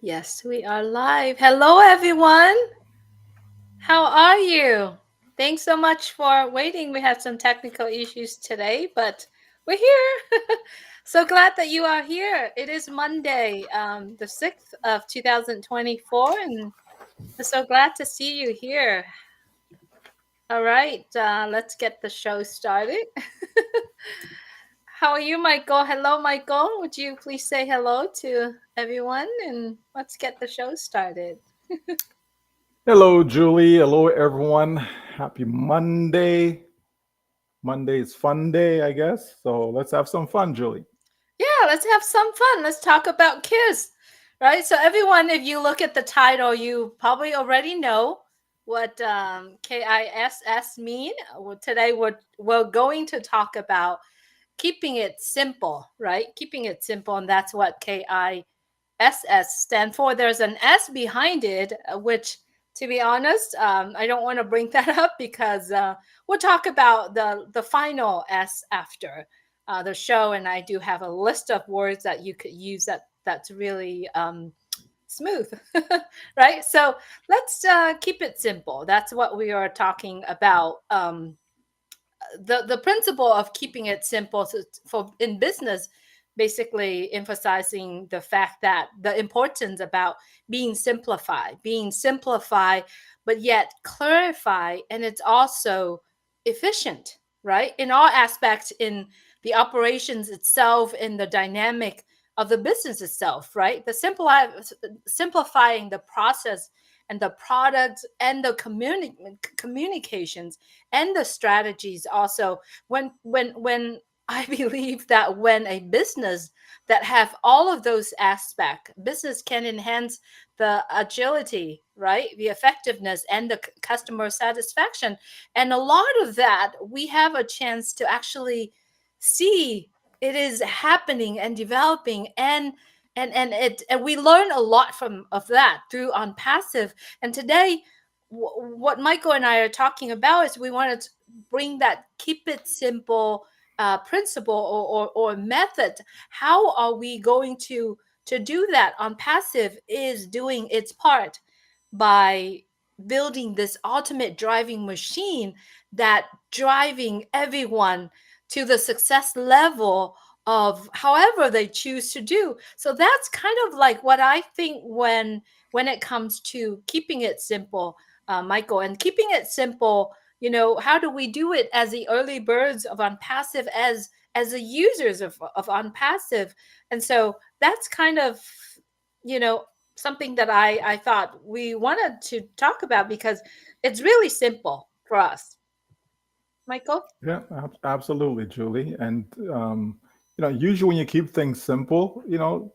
Yes, we are live. Hello, everyone. How are you? Thanks so much for waiting. We had some technical issues today, but we're here. So glad that you are here. It is Monday, the 6th of 2024, and we're so glad to see you here. All right, let's get the show started. How are you, Michael? Hello, Michael. Would you please say hello to everyone and let's get the show started? Hello, Julie. Hello, everyone. Happy Monday. Monday is fun day, I guess. So let's have some fun, Julie. Yeah, let's have some fun. Let's talk about K.I.S.S, right? So, everyone, if you look at the title, you probably already know what K.I.S.S mean. Today, we're going to talk about keeping it simple, right? Keeping it simple, and that's what K.I.S.S stand for. There's an S behind it, which, to be honest, I don't want to bring that up because we'll talk about the final S after the show, and I do have a list of words that you could use that's really smooth, right? So let's keep it simple. That's what we are talking about. The principle of keeping it simple for in business, basically emphasizing the fact that the importance about being simplified but yet clarify, and it's also efficient, right, in all aspects, in the operations itself, in the dynamic of the business itself, right? Simplifying the process and the products and the communications and the strategies also. When I believe that when a business that have all of those aspects, business can enhance the agility, right, the effectiveness and the customer satisfaction, and a lot of that we have a chance to actually see it is happening and developing, and we learn a lot from of that through on passive. And today, what Michael and I are talking about is we want to bring that keep it simple principle, or method. How are we going to do that? On passive is doing its part by building this ultimate driving machine that driving everyone to the success level of however they choose to do. So that's kind of like what I think when it comes to keeping it simple, Michael. And keeping it simple, how do we do it as the early birds of Onpassive, as the users of Onpassive? And so that's kind of, you know, something that I thought we wanted to talk about because it's really simple for us. Michael? Yeah, absolutely, Julie. And, usually when you keep things simple,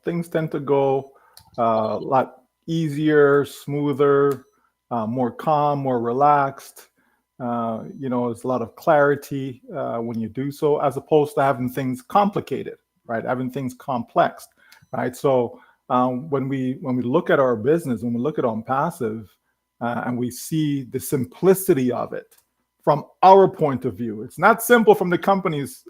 things tend to go a lot easier, smoother, more calm, more relaxed. There's a lot of clarity when you do so, as opposed to having things complicated, right? Having things complex, right? So when we look at our business, when we look at on passive, and we see the simplicity of it from our point of view, it's not simple from the company's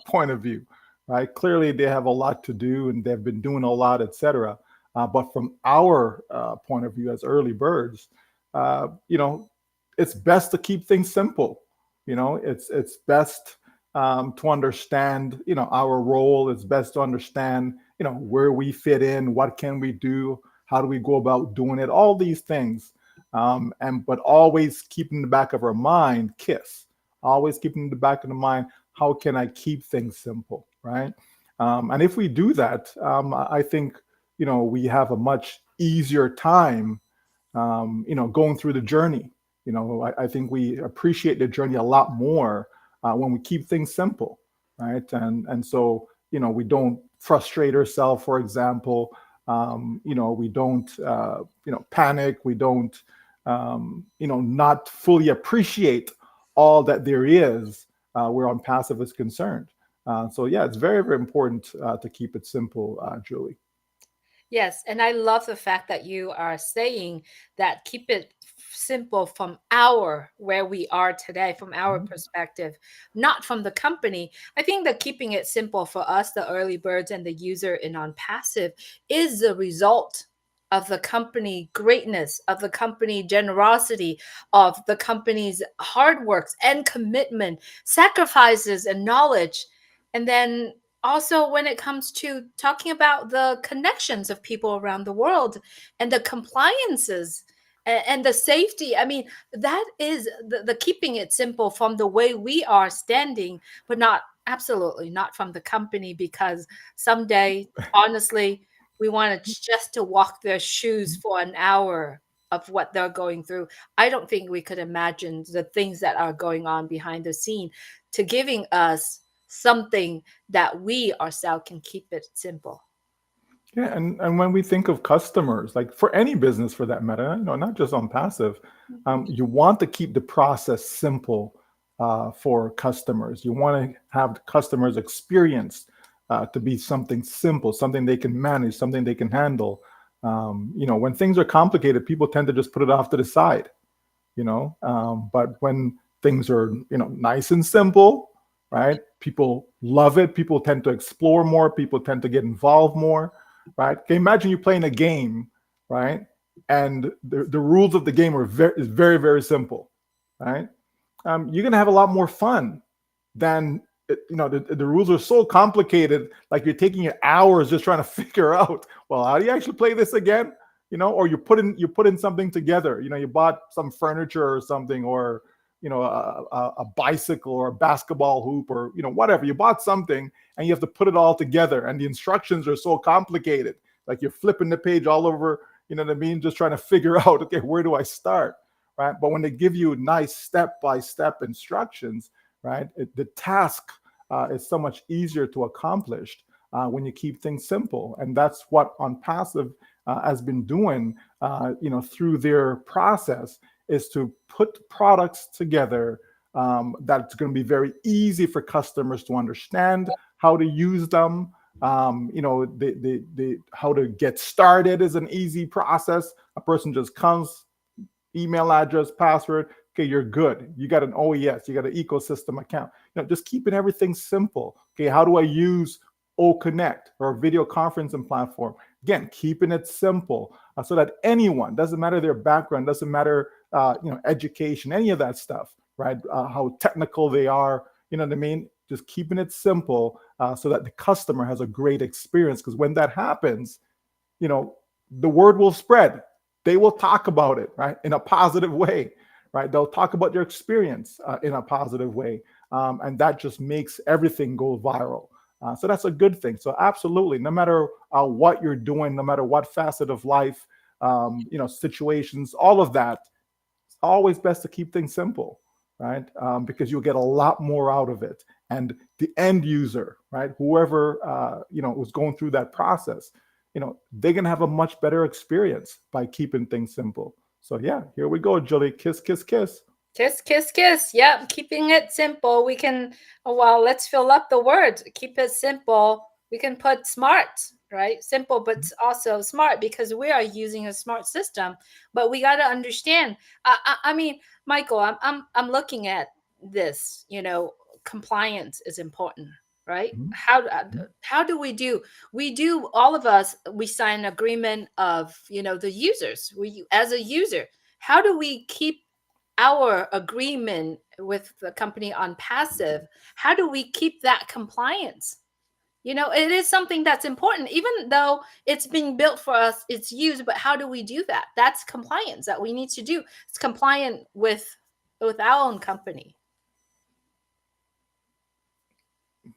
point of view, right? Clearly, they have a lot to do and they've been doing a lot, etc. But from our point of view as early birds, uh, you know, it's best to keep things simple. It's best to understand, our role. It's best to understand, where we fit in, what can we do, how do we go about doing it, all these things. And but always keep in the back of our mind, K.I.S.S. Always keep in the back of the mind, how can I keep things simple, right? And if we do that, I think, we have a much easier time, going through the journey. I think we appreciate the journey a lot more when we keep things simple, right? And so, we don't frustrate ourselves, for example. We don't, panic. We don't, not fully appreciate all that there is where on passive is concerned. So yeah, it's very, very important to keep it simple, Julie. Yes, and I love the fact that you are saying that keep it simple from our where we are today, from our Mhm. perspective, not from the company. I think that keeping it simple for us, the early birds and the user in on passive, is the result. of the company greatness, of the company generosity, of the company's hard works and commitment, sacrifices and knowledge. And then also when it comes to talking about the connections of people around the world and the compliances and the safety. I mean, that is the keeping it simple from the way we are standing, but not absolutely not from the company, because someday, honestly, we want to just to walk their shoes for an hour of what they're going through. I don't think we could imagine the things that are going on behind the scene to giving us something that we ourselves can keep it simple. Yeah, and when we think of customers, like for any business for that matter, not just on passive, Mhm. you want to keep the process simple for customers. You want to have the customers' experience to be something simple, something they can manage, something they can handle. When things are complicated, people tend to just put it off to the side. But when things are nice and simple, right, people love it. People tend to explore more. People tend to get involved more, right? Okay, imagine you playing a game, right, and the rules of the game are very very simple, right? You're gonna have a lot more fun than the rules are so complicated, like you're taking your hours just trying to figure out, well, how do you actually play this again? Or you put in something together. You bought some furniture or something, or a bicycle or a basketball hoop, or whatever. You bought something and you have to put it all together, and the instructions are so complicated, like you're flipping the page all over, what I mean, just trying to figure out, okay, where do I start, right? But when they give you nice step by step instructions, right, the task is so much easier to accomplish when you keep things simple. And that's what Onpassive has been doing, through their process, is to put products together that's going to be very easy for customers to understand how to use them. How to get started is an easy process. A person just comes, email address, password. Okay, you're good. You got an OES, you got an ecosystem account. Just keeping everything simple. Okay, how do I use O Connect or a video conferencing platform? Again, keeping it simple so that anyone, doesn't matter their background, doesn't matter education, any of that stuff, right? How technical they are, you know what I mean? Just keeping it simple so that the customer has a great experience. Because when that happens, the word will spread. They will talk about it, right, in a positive way, right? They'll talk about their experience in a positive way, and that just makes everything go viral. So that's a good thing. So absolutely, no matter what you're doing, no matter what facet of life, situations, all of that, it's always best to keep things simple, right? Because you'll get a lot more out of it. And the end user, right, whoever was going through that process, they're gonna have a much better experience by keeping things simple. So yeah, here we go, Julie. Kiss, kiss, kiss. Kiss, kiss, kiss. Yep, keeping it simple. We can, oh, well, let's fill up the words. Keep it simple. We can put smart, right? Simple, but also smart, because we are using a smart system. But we got to understand. I mean, Michael, I'm looking at this. Compliance is important, right? Mhm. How do we do? We do, all of us. We sign an agreement of the users. We, as a user, how do we keep our agreement with the company Onpassive? How do we keep that compliance? It is something that's important, even though it's being built for us, it's used, but how do we do that? That's compliance that we need to do. It's compliant with our own company.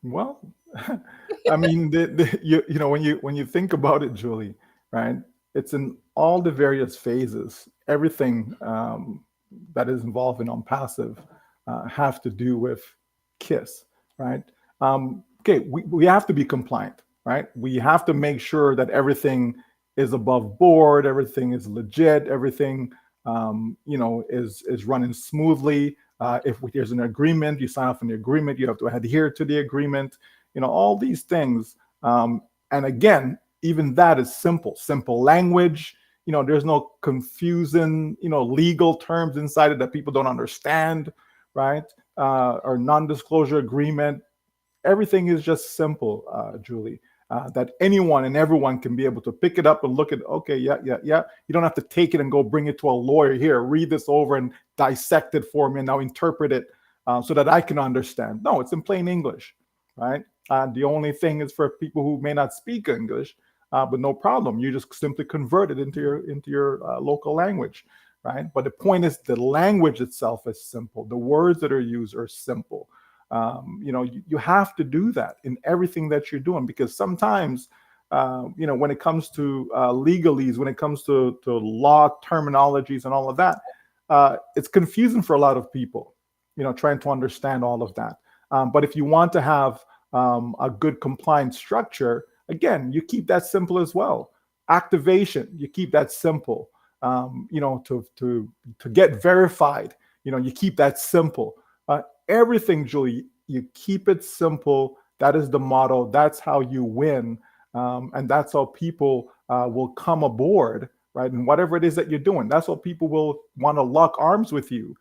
Well, I mean, when you think about it, Julie, right? It's in all the various phases. Everything that is involved in on passive have to do with KISS, right? Okay, we have to be compliant, right? We have to make sure that everything is above board, everything is legit, everything is running smoothly. If there's an agreement, you sign off on the agreement, you have to adhere to the agreement, all these things. And again, even that is simple language. There's no confusing, legal terms inside it that people don't understand, right? Or non-disclosure agreement. Everything is just simple, Julie. that anyone and everyone can be able to pick it up and look at, okay, yeah, yeah, yeah. You don't have to take it and go bring it to a lawyer. Here, read this over and dissect it for me and now interpret it so that I can understand. No, it's in plain English, right? The only thing is for people who may not speak English, but no problem. You just simply convert it into your local language, right? But the point is, the language itself is simple. The words that are used are simple. You have to do that in everything that you're doing, because sometimes, when it comes to legalese, when it comes to law terminologies and all of that, it's confusing for a lot of people, trying to understand all of that. But if you want to have a good compliance structure, again, you keep that simple as well. Activation, you keep that simple. To get verified, you keep that simple. Everything, Julie, you keep it simple. That is the motto. That's how you win, and that's how people will come aboard, right? And whatever it is that you're doing, that's how people will want to lock arms with you,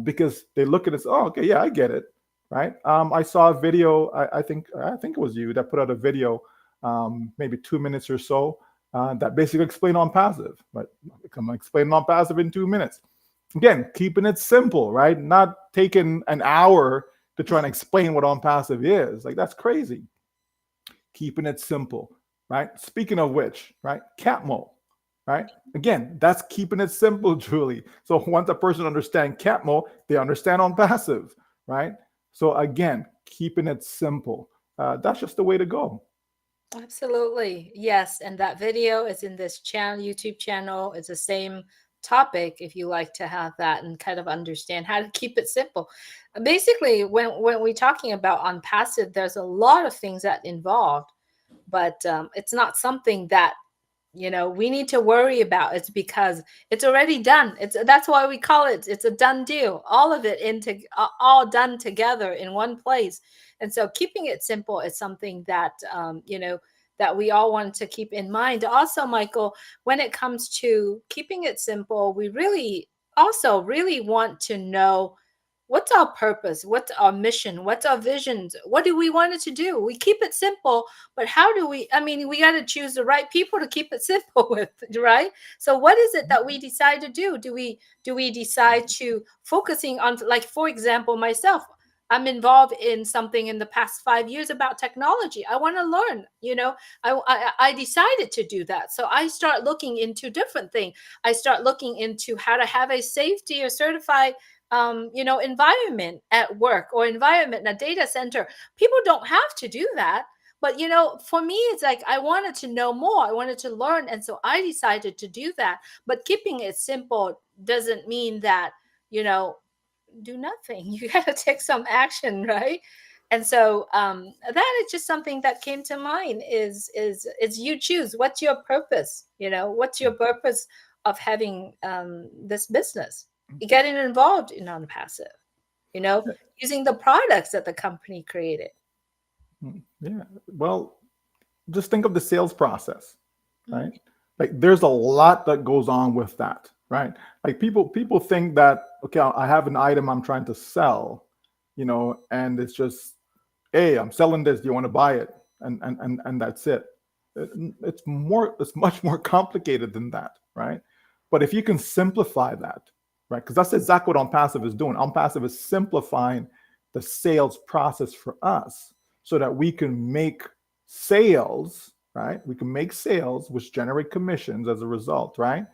because they look at it. Oh, okay, yeah, I get it, right? I saw a video. I think it was you that put out a video, maybe 2 minutes or so, that basically explained Onpassive. Right? I'm explaining Onpassive in 2 minutes. Again, keeping it simple, right? Not taking an hour to try and explain what Onpassive is. Like, that's crazy. Keeping it simple, right? Speaking of which, right? Catmo, right? Again, that's keeping it simple, Julie. So once a person understands Catmo, they understand Onpassive, right? So again, keeping it simple. That's just the way to go. Absolutely. Yes. And that video is in this channel, YouTube channel. It's the same topic if you like to have that and kind of understand how to keep it simple. Basically, when we're talking about on passive, there's a lot of things that involved, but it's not something that we need to worry about. It's because it's already done. That's why we call it's a done deal, all of it into all done together in one place. And so keeping it simple is something that that we all want to keep in mind. Also, Michael, when it comes to keeping it simple, we really also really want to know what's our purpose, what's our mission, what's our visions, what do we want it to do. We keep it simple, but how do we, I mean, we got to choose the right people to keep it simple with, right? So what is it that we decide to do? Do we decide to focusing on, like, for example, myself, I'm involved in something in the past 5 years about technology. I want to learn, I decided to do that. So I start looking into different things. I start looking into how to have a safety or certified environment at work or environment in a data center. People don't have to do that. But, for me, it's like I wanted to know more. I wanted to learn. And so I decided to do that. But keeping it simple doesn't mean that, you know, do nothing. You got to take some action, right? And so that is just something that came to mind is you choose what's your purpose, what's your purpose of having this business, getting involved in non-passive, you know using the products that the company created. Yeah. Well, just think of the sales process, Mhm. right? Like, there's a lot that goes on with that, right? Like, people think that, okay, I have an item I'm trying to sell, and it's just, hey, I'm selling this, do you want to buy it? And that's it. It's much more complicated than that, right? But if you can simplify that, right? Because that's exactly what OnPassive is doing. OnPassive is simplifying the sales process for us so that we can make sales, right? We can make sales which generate commissions as a result, right?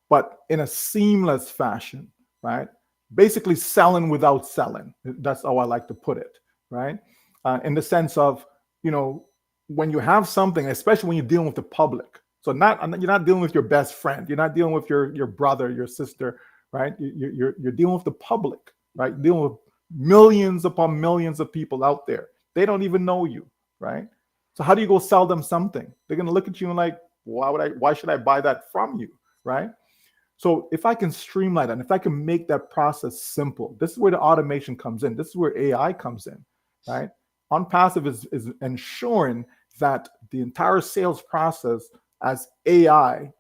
But in a seamless fashion, right? Basically, selling without selling. That's how I like to put it, right? In the sense of, you know, when you have something, especially when you're dealing with the public. So you're not dealing with your best friend. You're not dealing with your brother, your sister, right? You're dealing with the public, right? You're dealing with millions upon millions of people out there. They don't even know you, right? So how do you go sell them something? They're gonna look at you and like, why should I buy that from you, right? So if I can streamline that, and if I can make that process simple, this is where the automation comes in. This is where AI comes in, right? OnPassive is ensuring that the entire sales process has AI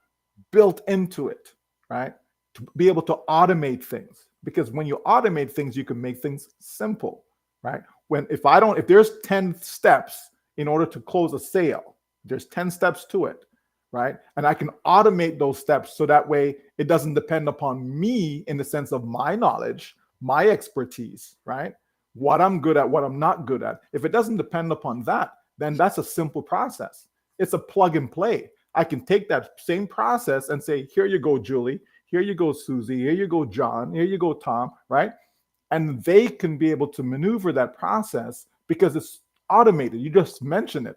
built into it, right? To be able to automate things. Because when you automate things, you can make things simple, right? If there's 10 steps in order to close a sale. There's 10 steps to it, right? And I can automate those steps so that way it doesn't depend upon me in the sense of my knowledge, my expertise, right? What I'm good at, what I'm not good at. If it doesn't depend upon that, then that's a simple process. It's a plug and play. I can take that same process and say, here you go, Julie. Here you go, Susie. Here you go, John. Here you go, Tom, right? And they can be able to maneuver that process because it's automated. You just mentioned it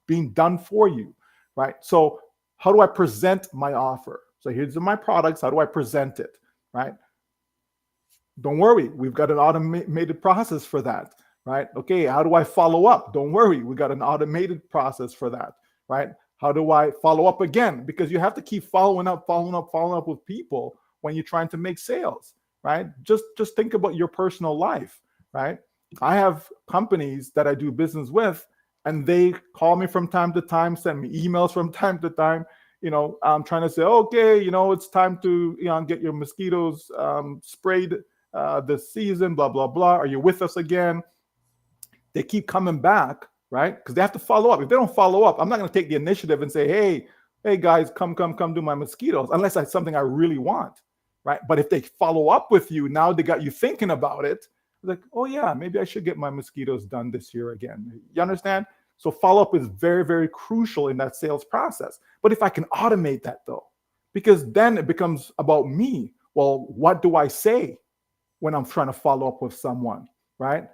being done for you, right? So, how do I present my offer? So, here's my products. How do I present it, right? Don't worry, we've got an automated process for that, right? Okay, how do I follow up? Don't worry, we got an automated process for that, right? How do I follow up again? Because you have to keep following up with people when you're trying to make sales, right? Just think about your personal life, right? I have companies that I do business with, and they call me from time to time, send me emails from time to time. I'm trying to say, okay, it's time to get your mosquitoes sprayed this season, blah, blah, blah. Are you with us again? They keep coming back, right? Because they have to follow up. If they don't follow up, I'm not going to take the initiative and say, hey guys, come do my mosquitoes, unless that's something I really want, right? But if they follow up with you, now they got you thinking about it. Like, oh yeah, maybe I should get my mosquitoes done this year again. You understand? So follow up is very, very crucial in that sales process. But if I can automate that though, because then it becomes about me. Well, what do I say when I'm trying to follow up with someone, right?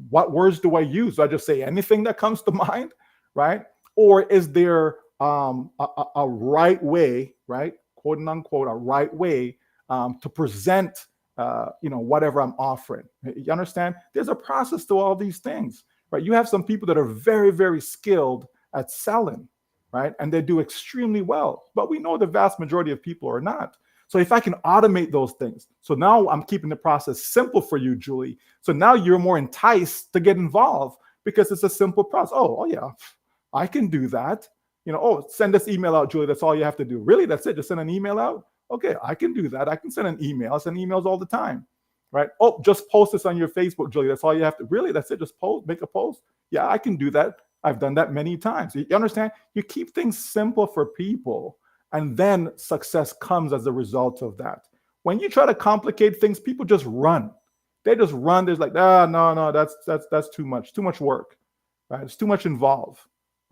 What words do I use? Do I just say anything that comes to mind, right? Or is there a right way, right? Quote unquote, a right way to present, whatever I'm offering. You understand? There's a process to all these things, right? You have some people that are very, very skilled at selling, right? And they do extremely well, but we know the vast majority of people are not. So if I can automate those things, so now I'm keeping the process simple for you, Julie. So now you're more enticed to get involved because it's a simple process. Oh yeah, I can do that. Send this email out, Julie. That's all you have to do. Really? That's it? Just send an email out? Okay, I can do that. I can send an email. I send emails all the time, right? Oh, just post this on your Facebook, Julie. That's all you have to. Really? That's it? Just post, make a post? Yeah, I can do that. I've done that many times. You understand? You keep things simple for people, and then success comes as a result of that. When you try to complicate things, people just run. They just run. There's like, no, that's too much work, right? It's too much involved,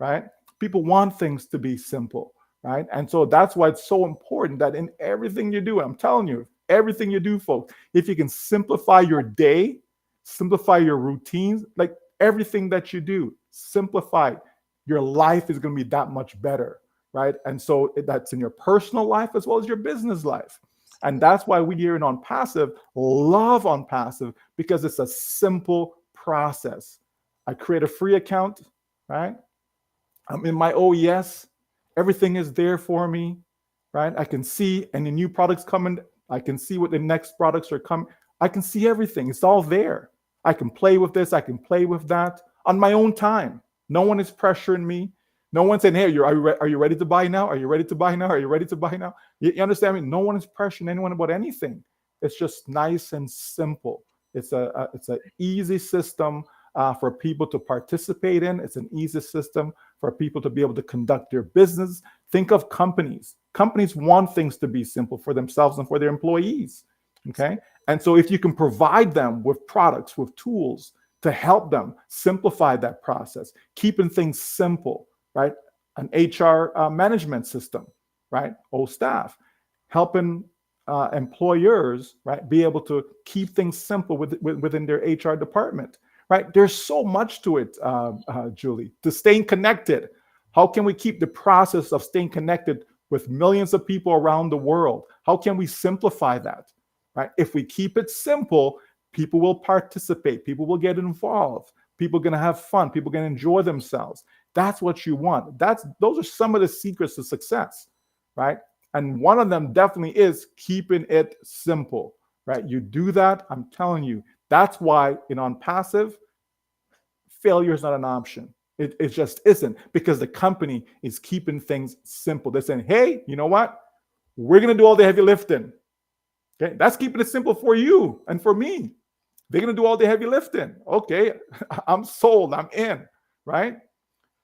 right? People want things to be simple, right? And so that's why it's so important that in everything you do, I'm telling you, everything you do, folks, if you can simplify your day, simplify your routines, like everything that you do, simplify, your life is going to be that much better, right? And so that's in your personal life as well as your business life. And that's why we here in Onpassive love Onpassive, because it's a simple process. I create a free account, right? I'm in my OES. Everything is there for me, right? I can see any new products coming. I can see what the next products are coming. I can see everything. It's all there. I can play with this. I can play with that on my own time. No one is pressuring me. No one's saying, hey, are you ready to buy now? Are you ready to buy now? Are you ready to buy now? You understand me? No one is pressuring anyone about anything. It's just nice and simple. It's an easy system for people to participate in. It's an easy system for people to be able to conduct their business. Think of companies. Companies want things to be simple for themselves and for their employees. Okay. And so if you can provide them with products, with tools to help them simplify that process, keeping things simple, right? An HR management system, right? Staff, helping employers, right, be able to keep things simple within their HR department, right? There's so much to it, Julie, to staying connected. How can we keep the process of staying connected with millions of people around the world? How can we simplify that, right? If we keep it simple, people will participate, people will get involved, people are going to have fun, people are going to enjoy themselves. That's what you want. Those are some of the secrets to success, right? And one of them definitely is keeping it simple, right? You do that, I'm telling you, that's why in Onpassive, failure is not an option. It just isn't, because the company is keeping things simple. They're saying, hey, you know what? We're going to do all the heavy lifting. Okay, that's keeping it simple for you and for me. They're going to do all the heavy lifting. Okay, I'm sold. I'm in, right?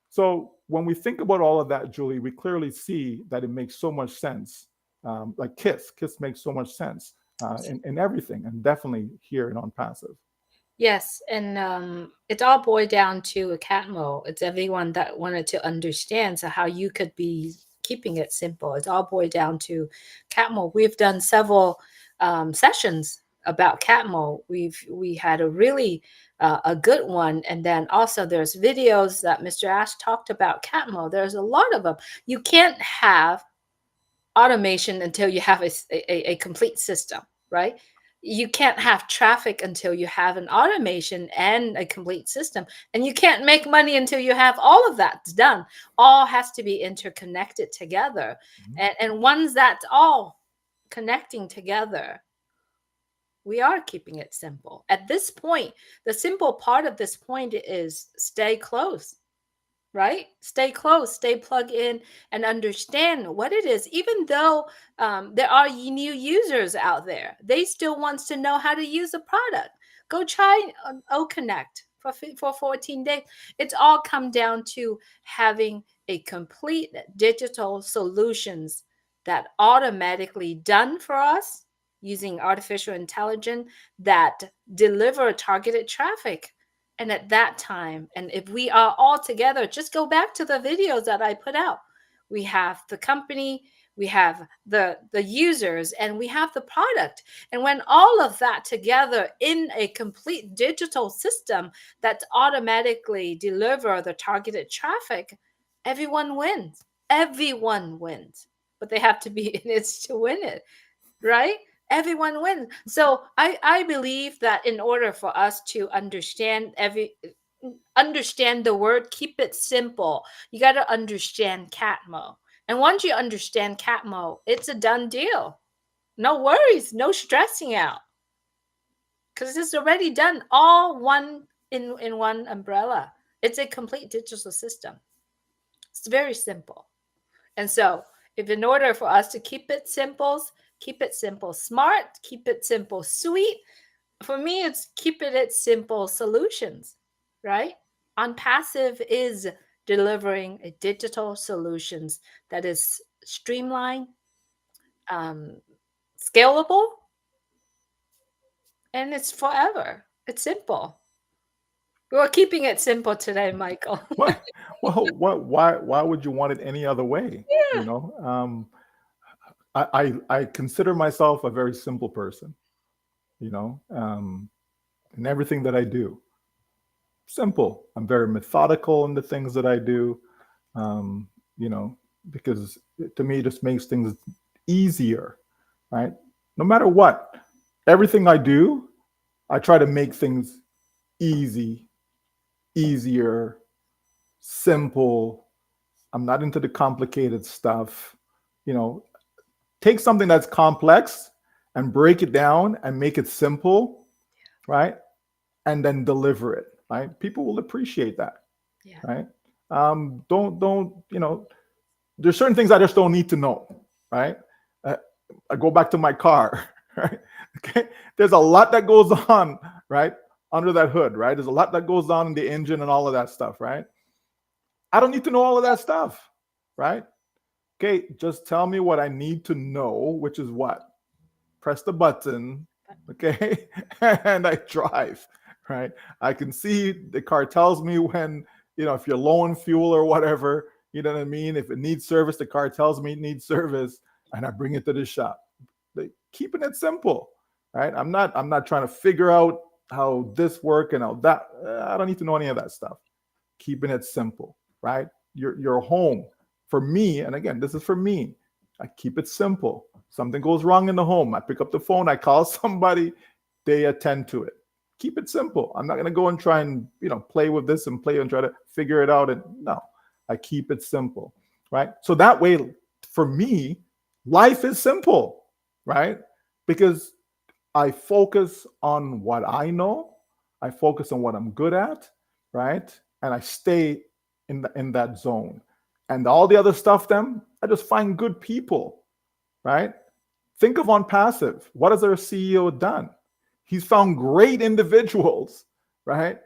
So when we think about all of that, Julie, we clearly see that it makes so much sense. Like Kiss makes so much sense in everything, and definitely here in Onpassive. Yes, and it all boiled down to a CatMo. It's everyone that wanted to understand so how you could be keeping it simple. It's all boiled down to CatMo. We've done several sessions about CatMo. We had a really a good one, and then also there's videos that Mr. Ash talked about CatMo. There's a lot of them. You can't have automation until you have a complete system, right? You can't have traffic until you have an automation and a complete system. And you can't make money until you have all of that done. All has to be interconnected together. Mhm. And once that's all connecting together, we are keeping it simple. At this point, the simple part of this point is stay close, right? Stay close, stay plugged in, and understand what it is. Even though there are new users out there, they still wants to know how to use the product. Go try O Connect for 14 days. It's all come down to having a complete digital solutions that automatically done for us using artificial intelligence that deliver targeted traffic. And at that time, and if we are all together, just go back to the videos that I put out. We have the company, we have the users, and we have the product. And when all of that together in a complete digital system that automatically deliver the targeted traffic, everyone wins. Everyone wins. But they have to be in it to win it, right? Everyone wins. So I believe that in order for us to understand the word, keep it simple, you got to understand Catmo. And once you understand Catmo, it's a done deal. No worries, no stressing out, because it's already done, all one in one umbrella. It's a complete digital system. It's very simple. And so, if in order for us to keep it simple, smart, keep it simple, sweet, for me, it's keeping it simple solutions, right? Onpassive is delivering a digital solutions that is streamlined, um, scalable, and it's forever. It's simple. We're keeping it simple today, Michael. What? Well, what? Why would you want it any other way? You Yeah. know, I consider myself a very simple person. You know, in everything that I do, simple. I'm very methodical in the things that I do. Um, you know, because to me, it just makes things easier, right? No matter what, everything I do, I try to make things easy, easier, simple. I'm not into the complicated stuff. You know, take something that's complex and break it down and make it simple, right? And then deliver it, right? People will appreciate that, Yeah. right? Don't you know? There's certain things I just don't need to know, right? Uh, I go back to my car, right? Okay, there's a lot that goes on, right, under that hood, right? There's a lot that goes on in the engine and all of that stuff, right? I don't need to know all of that stuff, right? Okay, just tell me what I need to know, which is what? Press the button, okay, and I drive, right? I can see the car tells me when, you know, if you're low on fuel or whatever, you know what I mean? If it needs service, the car tells me it needs service, and I bring it to the shop. Keeping it simple, right? I'm not trying to figure out how this work and how that. I don't need to know any of that stuff. Keeping it simple, right? Your home. For me, and again, this is for me. I keep it simple. Something goes wrong in the home. I pick up the phone, I call somebody, they attend to it. Keep it simple. I'm not going to go and try and, you know, play with this and play and try to figure it out. And no, I keep it simple, right? So that way, for me, life is simple, right? Because I focus on what I know, I focus on what I'm good at, right? And I stay in that zone. And all the other stuff, then I just find good people, right? Think of Onpassive. What has our CEO done? He's found great individuals, right,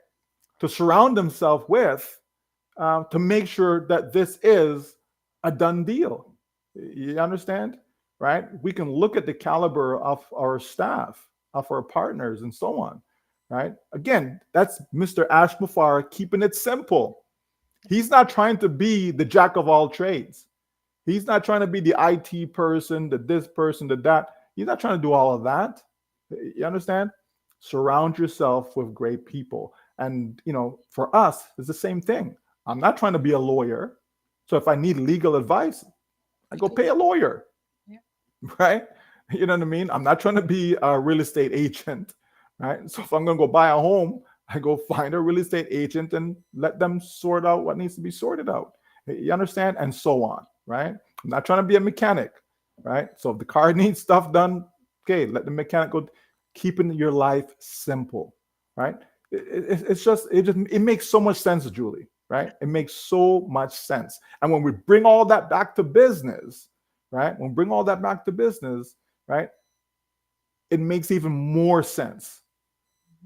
to surround himself with, to make sure that this is a done deal. You understand? Right? We can look at the caliber of our staff, of our partners, and so on. Right? Again, that's Mr. Ash Mufareh keeping it simple. He's not trying to be the jack of all trades. He's not trying to be the IT person, the this person, the that. He's not trying to do all of that. You understand? Surround yourself with great people. And, for us, it's the same thing. I'm not trying to be a lawyer. So if I need legal advice, I go pay a lawyer, Yeah. right? You know what I mean? I'm not trying to be a real estate agent, right? So if I'm going to go buy a home, I go find a real estate agent and let them sort out what needs to be sorted out. You understand? And so on, right? I'm not trying to be a mechanic, right? So if the car needs stuff done, okay, let the mechanic go. Keeping your life simple, right? It makes so much sense, Julie, right? It makes so much sense. And when we bring all that back to business, right? When we bring all that back to business, right? It makes even more sense.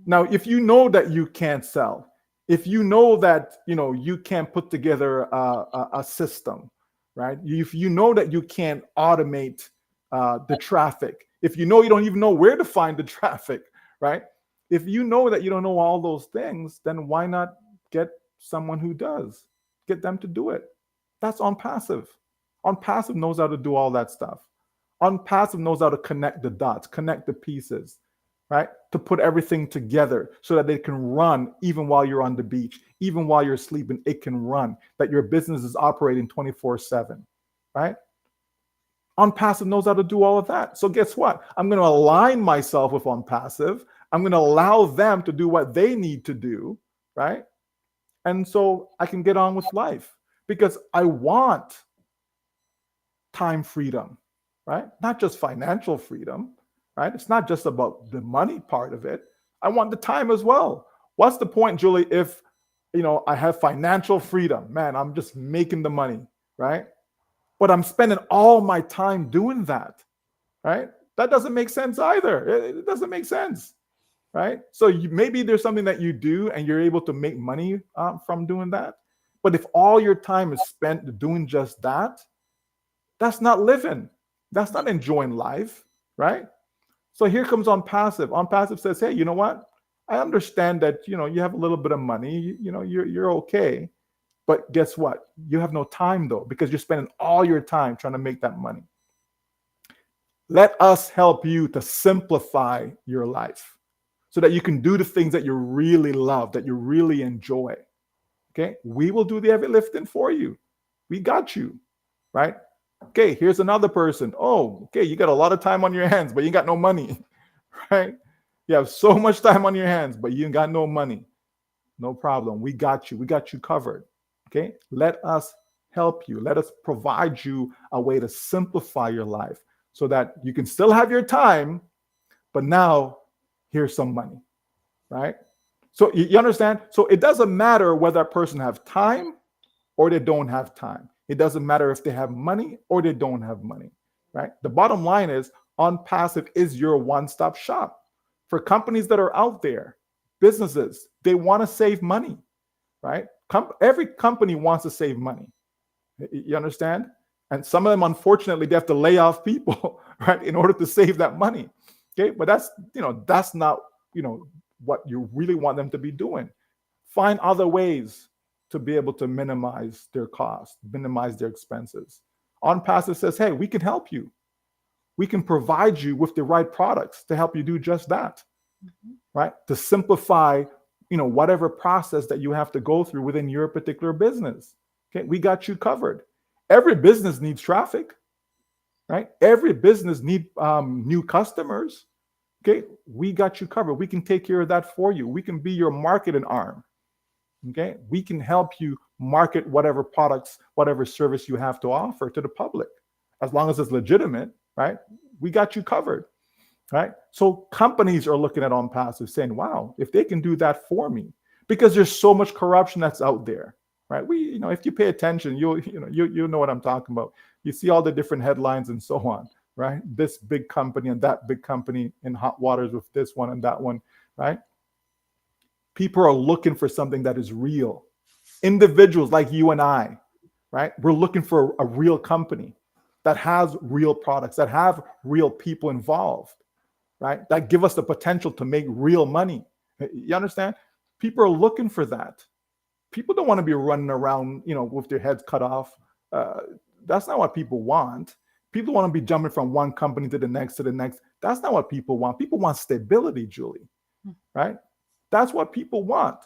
Now, if you know that you can't sell, if you know that you can't put together a system, right? If you know that you can't automate the traffic, if you know you don't even know where to find the traffic, right? If you know that you don't know all those things, then why not get someone who does? Get them to do it. That's on passive. On passive knows how to do all that stuff. On passive knows how to connect the dots, connect the pieces, right? To put everything together so that they can run even while you're on the beach, even while you're sleeping, it can run, that your business is operating 24/7, right? Onpassive knows how to do all of that. So guess what? I'm going to align myself with Onpassive. I'm going to allow them to do what they need to do, right? And so I can get on with life because I want time freedom, right? Not just financial freedom, right? It's not just about the money part of it. I want the time as well. What's the point, Julie, if I have financial freedom? Man, I'm just making the money, right? But I'm spending all my time doing that, right? That doesn't make sense either. It doesn't make sense, right? So maybe there's something that you do and you're able to make money from doing that. But if all your time is spent doing just that, that's not living. That's not enjoying life, right? So here comes on passive. On passive says, hey, you know what? I understand that you have a little bit of money. You're okay. But guess what? You have no time though, because you're spending all your time trying to make that money. Let us help you to simplify your life so that you can do the things that you really love, that you really enjoy. Okay? We will do the heavy lifting for you. We got you, right? Okay, here's another person. Oh, okay, you got a lot of time on your hands, but you got no money, right? You have so much time on your hands, but you got no money. No problem. We got you. We got you covered. Okay, let us help you. Let us provide you a way to simplify your life so that you can still have your time, but now here's some money, right? So you understand? So it doesn't matter whether a person have time or they don't have time. It doesn't matter if they have money or they don't have money, right? The bottom line is OnPassive is your one-stop shop for companies that are out there, businesses, they want to save money, right? Every company wants to save money. You understand? And some of them, unfortunately, they have to lay off people, right, in order to save that money. Okay, but that's not what you really want them to be doing. Find other ways to be able to minimize their cost, minimize their expenses. OnPassive says, hey, we can help you. We can provide you with the right products to help you do just that, right? To simplify, whatever process that you have to go through within your particular business. Okay, we got you covered. Every business needs traffic, right? Every business needs new customers. Okay, we got you covered. We can take care of that for you. We can be your marketing arm. Okay, we can help you market whatever products, whatever service you have to offer to the public, as long as it's legitimate, right? We got you covered, right? So companies are looking at OnPassive saying, wow, if they can do that for me, because there's so much corruption that's out there, right? If you pay attention, you know what I'm talking about. You see all the different headlines and so on, right? This big company and that big company in hot waters with this one and that one, right? People are looking for something that is real, Individuals like you and I, right? We're looking for a real company that has real products, that have real people involved, right? That give us the potential to make real money. You understand? People are looking for that. People don't want to be running around, with their heads cut off. Uh, that's not what people want. People want to be jumping from one company to the next to the next. That's not what people want. People want stability, Julie, right? That's what people want.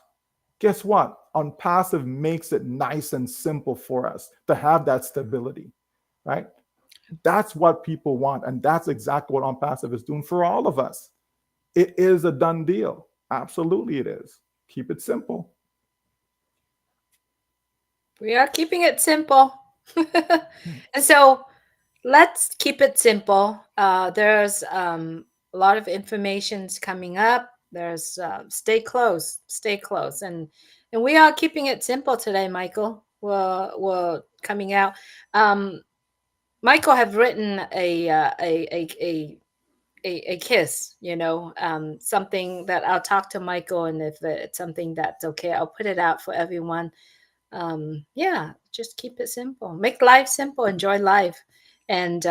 Guess what? Onpassive makes it nice and simple for us to have that stability, right? That's what people want. And that's exactly what Onpassive is doing for all of us. It is a done deal. Absolutely, it is. Keep it simple. We are keeping it simple. And so let's keep it simple. There's a lot of information's coming up. There's stay close, and we are keeping it simple today, Michael. We're coming out. Um, Michael have written a kiss, something that I'll talk to Michael, and if it's something that's okay, I'll put it out for everyone. Yeah, just keep it simple, make life simple, enjoy life. And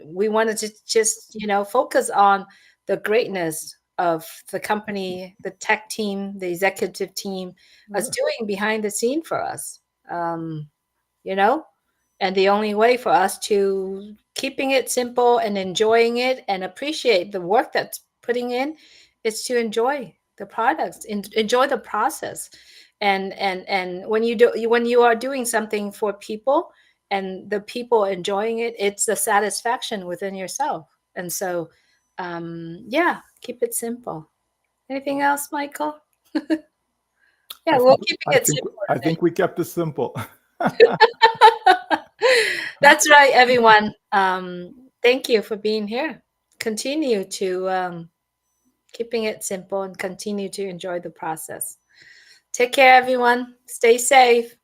we wanted to just focus on the greatness of the company, the tech team, the executive team is Yeah. doing behind the scene for us. um, you know and the only way for us to keeping it simple and enjoying it and appreciate the work that's putting in is to enjoy the products, enjoy the process. And when when you are doing something for people and the people enjoying it, it's the satisfaction within yourself. And so yeah, keep it simple. Anything else, Michael? Yeah, I we're think keeping I it think simple I today. think we kept it simple. That's right, everyone. Thank you for being here. Continue to keeping it simple and continue to enjoy the process. Take care, everyone. Stay safe.